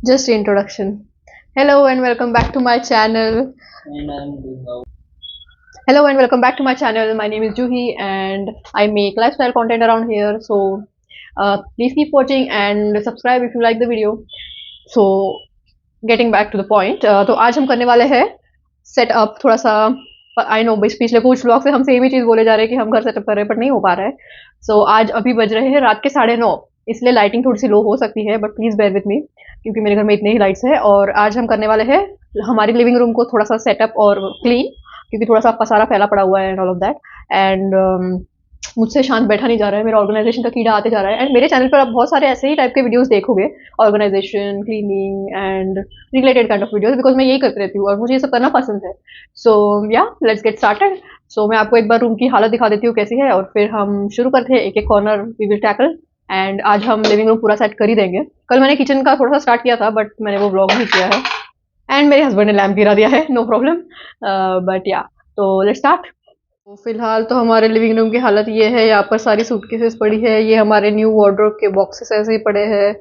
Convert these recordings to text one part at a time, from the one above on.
Just introduction. Hello and welcome back to my channel. And I'm doing out. Hello and welcome back to my channel. My name is Juhi and I make lifestyle content around here. So please keep watching and subscribe if you like the video. So getting back to the point. तो आज हम करने वाले हैं setup थोड़ा सा. I know पिछले कुछ व्लॉग से हम सेम ही चीज़ बोले जा रहे हैं कि हम घर सेटअप कर रहे हैं बट नहीं हो पा रहा है. सो आज अभी बज रहे हैं रात के 9:30, इसलिए लाइटिंग थोड़ी सी लो हो सकती है but please bear with me क्योंकि मेरे घर में इतने ही लाइट्स है. और आज हम करने वाले हैं हमारी लिविंग रूम को थोड़ा सा सेटअप और क्लीन, क्योंकि थोड़ा सा पसारा फैला पड़ा हुआ है and all of that. And मुझसे शांत बैठा नहीं जा रहा है, मेरा ऑर्गेनाइजेशन का कीड़ा आते जा रहा है. एंड मेरे चैनल पर आप बहुत सारे ऐसे ही टाइप के वीडियोस देखोगे, organisation, cleaning and related kind of videos, because मैं यही करती रहती हूँ और मुझे ये सब करना पसंद है. सो या लेट्स गेट स्टार्टेड. सो मैं आपको एक बार रूम की हालत दिखा देती हूँ कैसी है और फिर हम शुरू करते हैं. एक एक corner we will tackle. And आज हम लिविंग रूम पूरा सेट कर ही देंगे. कल मैंने किचन का थोड़ा सा स्टार्ट किया था बट मैंने वो व्लॉग नहीं किया है. एंड मेरे हस्बैंड ने लैम्प गिरा दिया है, नो प्रॉब्लम. बट या तो लेट्स स्टार्ट. तो फिलहाल तो हमारे लिविंग रूम की हालत ये है. यहाँ पर सारी सूटकेसेस पड़ी है. ये हमारे न्यू वार्डरोब के बॉक्सेस ऐसे ही पड़े हैं.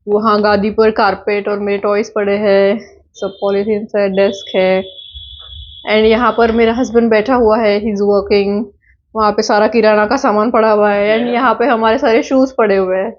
वहाँ गादी पर कारपेट और मेरे टॉयज पड़े हैं. सब पॉलीथीन है. डेस्क है. एंड यहाँ पर मेरा हस्बैंड बैठा हुआ है, ही इज वर्किंग. वहाँ पे सारा किराना का सामान पड़ा हुआ है. एंड यहाँ पे हमारे सारे शूज पड़े हुए हैं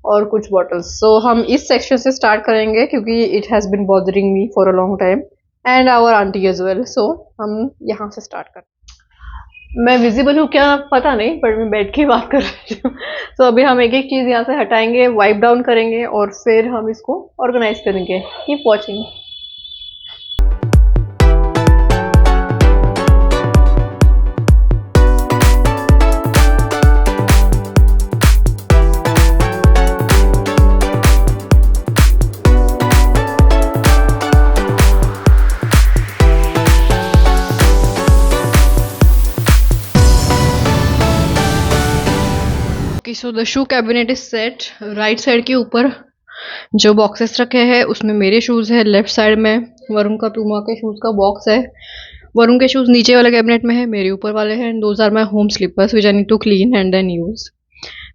और कुछ बॉटल्स. सो हम इस सेक्शन से स्टार्ट करेंगे क्योंकि it has been bothering me for a long time and our aunty as well. So हम यहाँ से स्टार्ट करते हैं. मैं विजिबल हूँ क्या पता नहीं, पर मैं बैठ के बात कर रही हूँ. तो अभी हम एक एक चीज़ यहाँ से हटाएंगे, वाइप डाउन करेंगे और फिर हम इसको ऑर्गेनाइज करेंगे. Keep watching. So the shoe cabinet is set. Right side के ऊपर जो बॉक्सेस रखे हैं उसमें मेरे शूज़ है. लेफ्ट साइड में वरुण का पूमा के शूज़ का बॉक्स है. वरुण के शूज़ नीचे वाले कैबिनेट में है, मेरे ऊपर वाले हैं. And those are my home slippers which I need to clean and then use.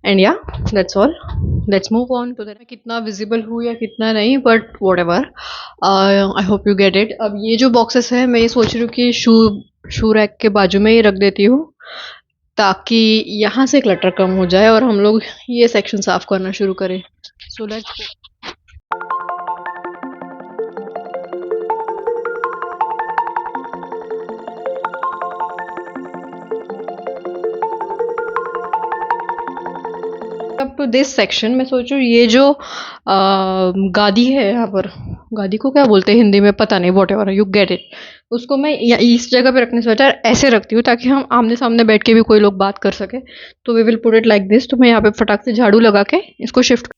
And yeah that's all. Let's move on to that. कितना विजिबल हूँ या कितना नहीं, but what, I hope you get it. अब ये जो boxes है मैं ये सोच रही हूँ कि शू रैक के बाजू में ही रख देती हूँ ताकि यहाँ से क्लटर कम हो जाए और हम लोग ये सेक्शन साफ करना शुरू करें. So let's up to this section. मैं सोचूं ये जो गादी है, यहाँ पर गादी को क्या बोलते हैं हिंदी में पता नहीं, what ever you get it. उसको मैं इस जगह पे रखने से बेटर ऐसे रखती हूँ ताकि हम आमने सामने बैठ के भी कोई लोग बात कर सके. तो we will put it like this. तो मैं यहाँ पे फटाक से झाड़ू लगा के इसको shift.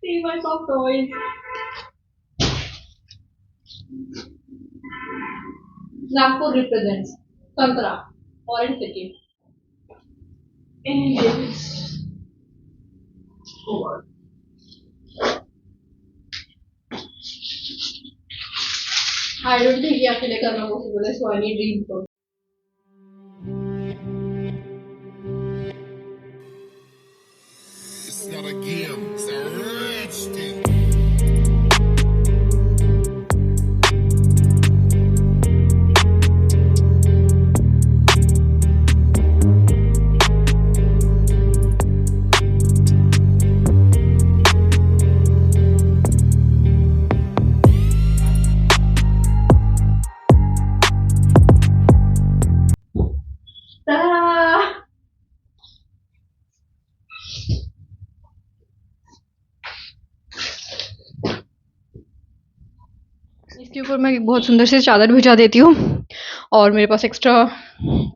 See my soft toys. Nagpur represents Tantra, Orange City. And this. I don't think ये अकेले करना possible है, so I need reinforcement. It's not a game, it's a rich thing. Ta-da! इसके ऊपर मैं बहुत सुंदर से चादर भिजा देती हूँ और मेरे पास एक्स्ट्रा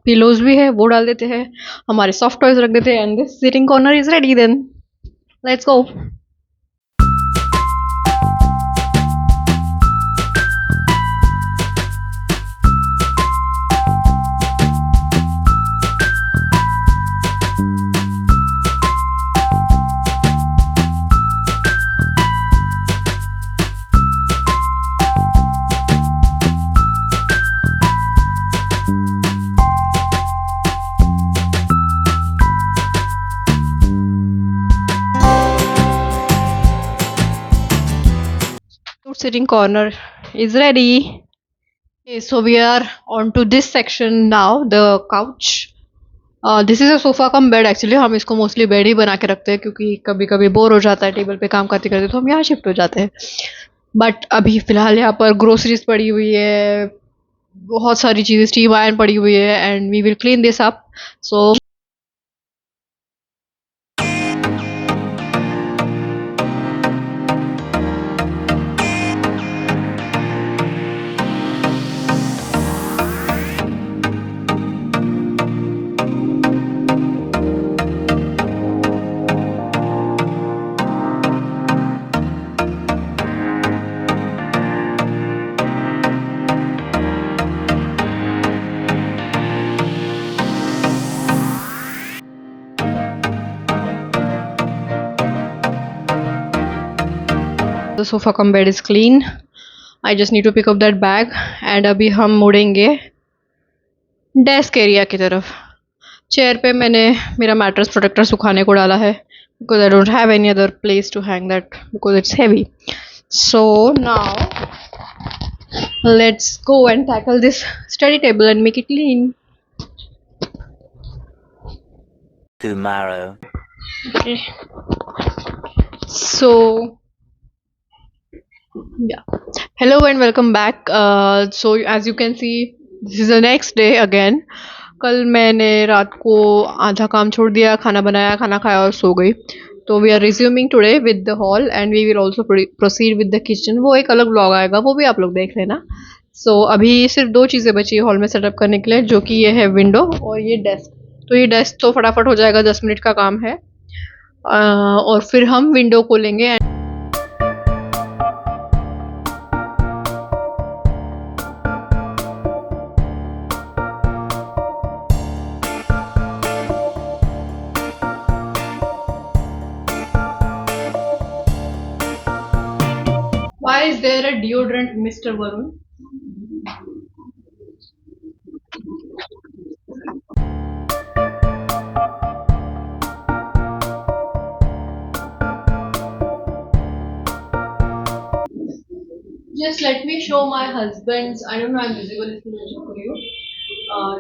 पिलोज भी है, वो डाल देते हैं. हमारे सॉफ्ट टॉयज रख देते हैं. And this sitting corner is ready. Then let's go. sitting corner is ready. Okay, so we are on to this section now, the couch. This is a sofa cum bed actually. हम इसको mostly bed ही बना के रखते हैं क्योंकि कभी कभी bore हो जाता है टेबल पे काम करते करते, तो हम यहाँ शिफ्ट हो जाते हैं. बट अभी फिलहाल यहाँ पर ग्रोसरीज पड़ी हुई है, बहुत सारी चीज़ें, स्टीम आयरन पड़ी हुई है, and we will clean this up. So the sofa cum bed is clean. I just need to pick up that bag. And अभी हम मुड़ेंगे डेस्क एरिया की तरफ. चेयर पे मैंने मेरा मैट्रेस प्रोटेक्टर सुखाने को डाला है because I don't have any other place to hang that because it's heavy. So now let's go and tackle this study table and make it clean. Tomorrow. Okay. So yeah, hello and welcome back. So as you can see, this is the next day again. कल मैंने रात को आधा काम छोड़ दिया, खाना बनाया, खाना खाया और सो गई. तो we are resuming today with the hall and we will also proceed with the kitchen. वो एक अलग ब्लॉग आएगा, वो भी आप लोग देख लेना. सो अभी सिर्फ दो चीज़ें बची है हॉल में सेटअप करने के लिए, जो कि ये है विंडो और ये डेस्क. तो ये डेस्क तो फटाफट हो जाएगा, 10 मिनट का काम है. और फिर हम विंडो खोलेंगे. Why is there a deodorant, Mr. Varun? Just let me show my husband's. I don't know, I'm visible for you.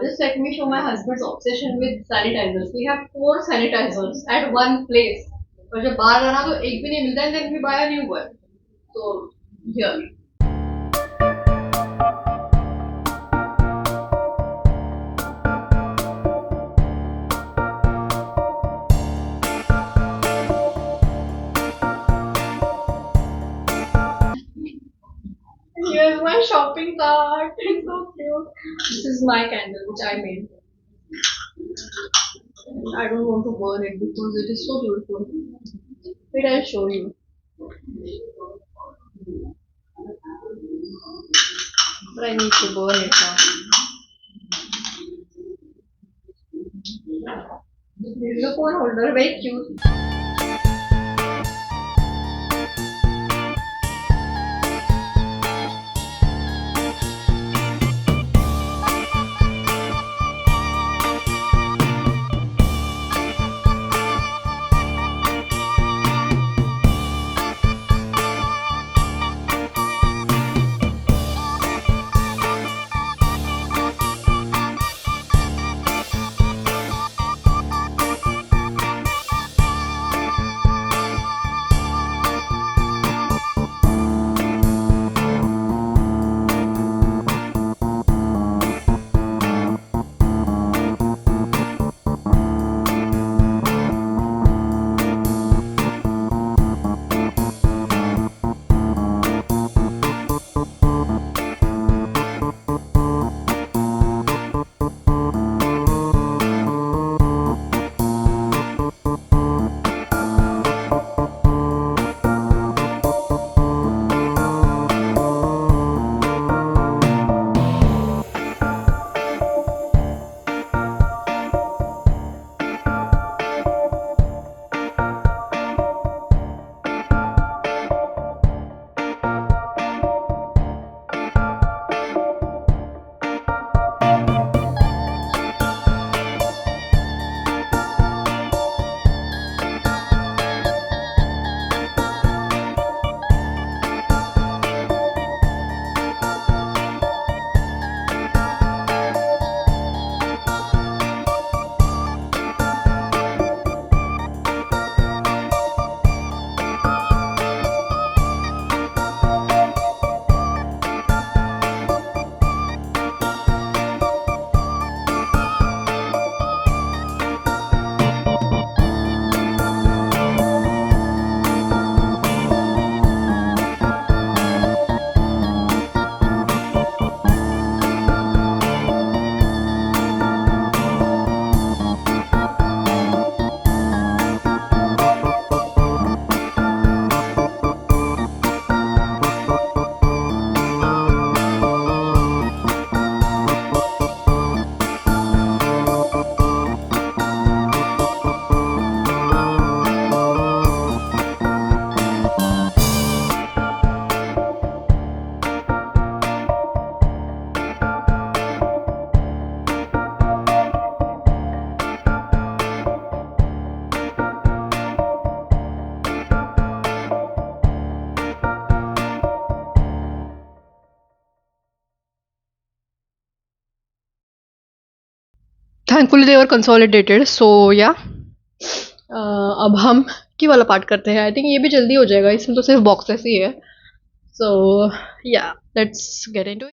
Just let me show my husband's obsession with sanitizers. We have 4 sanitizers at one place. और जब बाहर जाना तो एक भी नहीं मिलता है, then we buy a new one. So here. Here's my shopping cart. It's so cute. This is my candle which I made. I don't want to burn it because it is so beautiful. Wait, I'll show you. But I need to burn it now. This is a phone holder, very cute. thankfully they were consolidated. So yeah, अब हम की वाला part करते हैं. I think ये भी जल्दी हो जाएगा, इसमें तो सिर्फ बॉक्सेस ही है. सो या, let's get into it.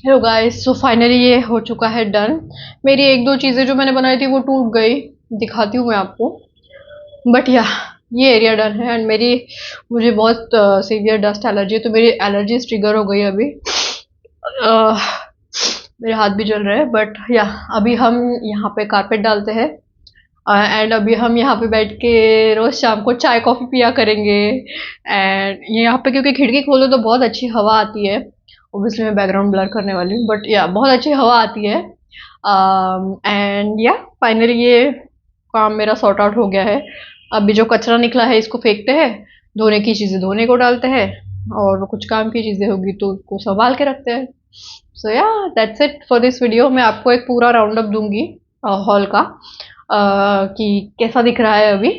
Hello guys, so finally ये हो चुका है डन. मेरी एक दो चीज़ें जो मैंने बनाई थी वो टूट गई, दिखाती हूँ मैं आपको. बट या, ये एरिया डन है. एंड मुझे बहुत सीवियर डस्ट एलर्जी है, तो मेरी एलर्जी ट्रिगर हो गई अभी. मेरे हाथ भी जल रहे हैं. बट या, अभी हम यहाँ पे कारपेट डालते हैं. एंड अभी हम यहाँ पे बैठ के रोज शाम को चाय कॉफ़ी पिया करेंगे. एंड यहाँ पे क्योंकि खिड़की खोलो तो बहुत अच्छी हवा आती है. ओब्वियसली मैं बैकग्राउंड ब्लर करने वाली हूँ, बट या बहुत अच्छी हवा आती है. एंड या, फाइनली ये काम मेरा सॉर्ट आउट हो गया है. अभी जो कचरा निकला है इसको फेंकते हैं, धोने की चीज़ें धोने को डालते हैं, और कुछ काम की चीज़ें होगी तो उसको संभाल के रखते हैं. सो yeah, that's it for this video. मैं आपको एक पूरा राउंड अप दूंगी हॉल का, कि कैसा दिख रहा है अभी.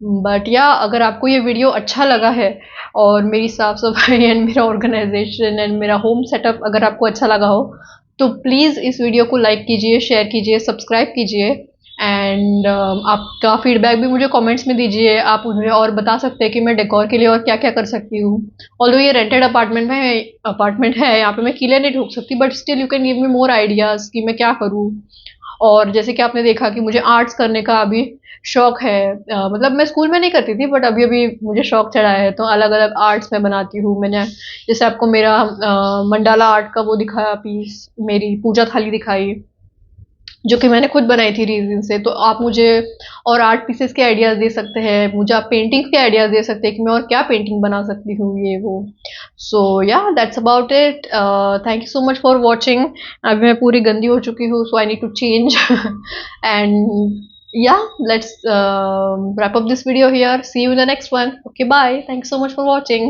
बट या, अगर आपको ये वीडियो अच्छा लगा है और मेरी साफ सफाई एंड मेरा ऑर्गेनाइजेशन एंड मेरा होम सेटअप अगर आपको अच्छा लगा हो, तो प्लीज़ इस वीडियो को लाइक कीजिए, शेयर कीजिए, सब्सक्राइब कीजिए. एंड आपका फीडबैक भी मुझे कमेंट्स में दीजिए. आप मुझे और बता सकते हैं कि मैं डेकोर के लिए और क्या क्या कर सकती हूँ. ऑल्दो ये रेंटेड अपार्टमेंट है, यहाँ पे मैं किले नहीं ठोक सकती, but still you can give me more ideas कि मैं क्या करूँ. और जैसे कि आपने देखा कि मुझे आर्ट्स करने का अभी शौक है. मतलब मैं स्कूल में नहीं करती थी, बट अभी अभी मुझे शौक चढ़ा है, तो अलग अलग आर्ट्स मैं बनाती हूँ. मैंने जैसे आपको मेरा मंडाला आर्ट का वो दिखाया पीस, मेरी पूजा थाली दिखाई, जो कि मैंने खुद बनाई थी रीजन से. तो आप मुझे और आर्ट पीसेस के आइडियाज़ दे सकते हैं, मुझे आप पेंटिंग्स के आइडियाज़ दे सकते हैं कि मैं और क्या पेंटिंग बना सकती हूँ, ये वो. So yeah, that's about it. Thank you so much for watching. अभी मैं पूरी गंदी हो चुकी हूँ, so I need to change. And yeah, let's wrap up this video here. See you in the next one. Okay, bye. Thanks so much for watching.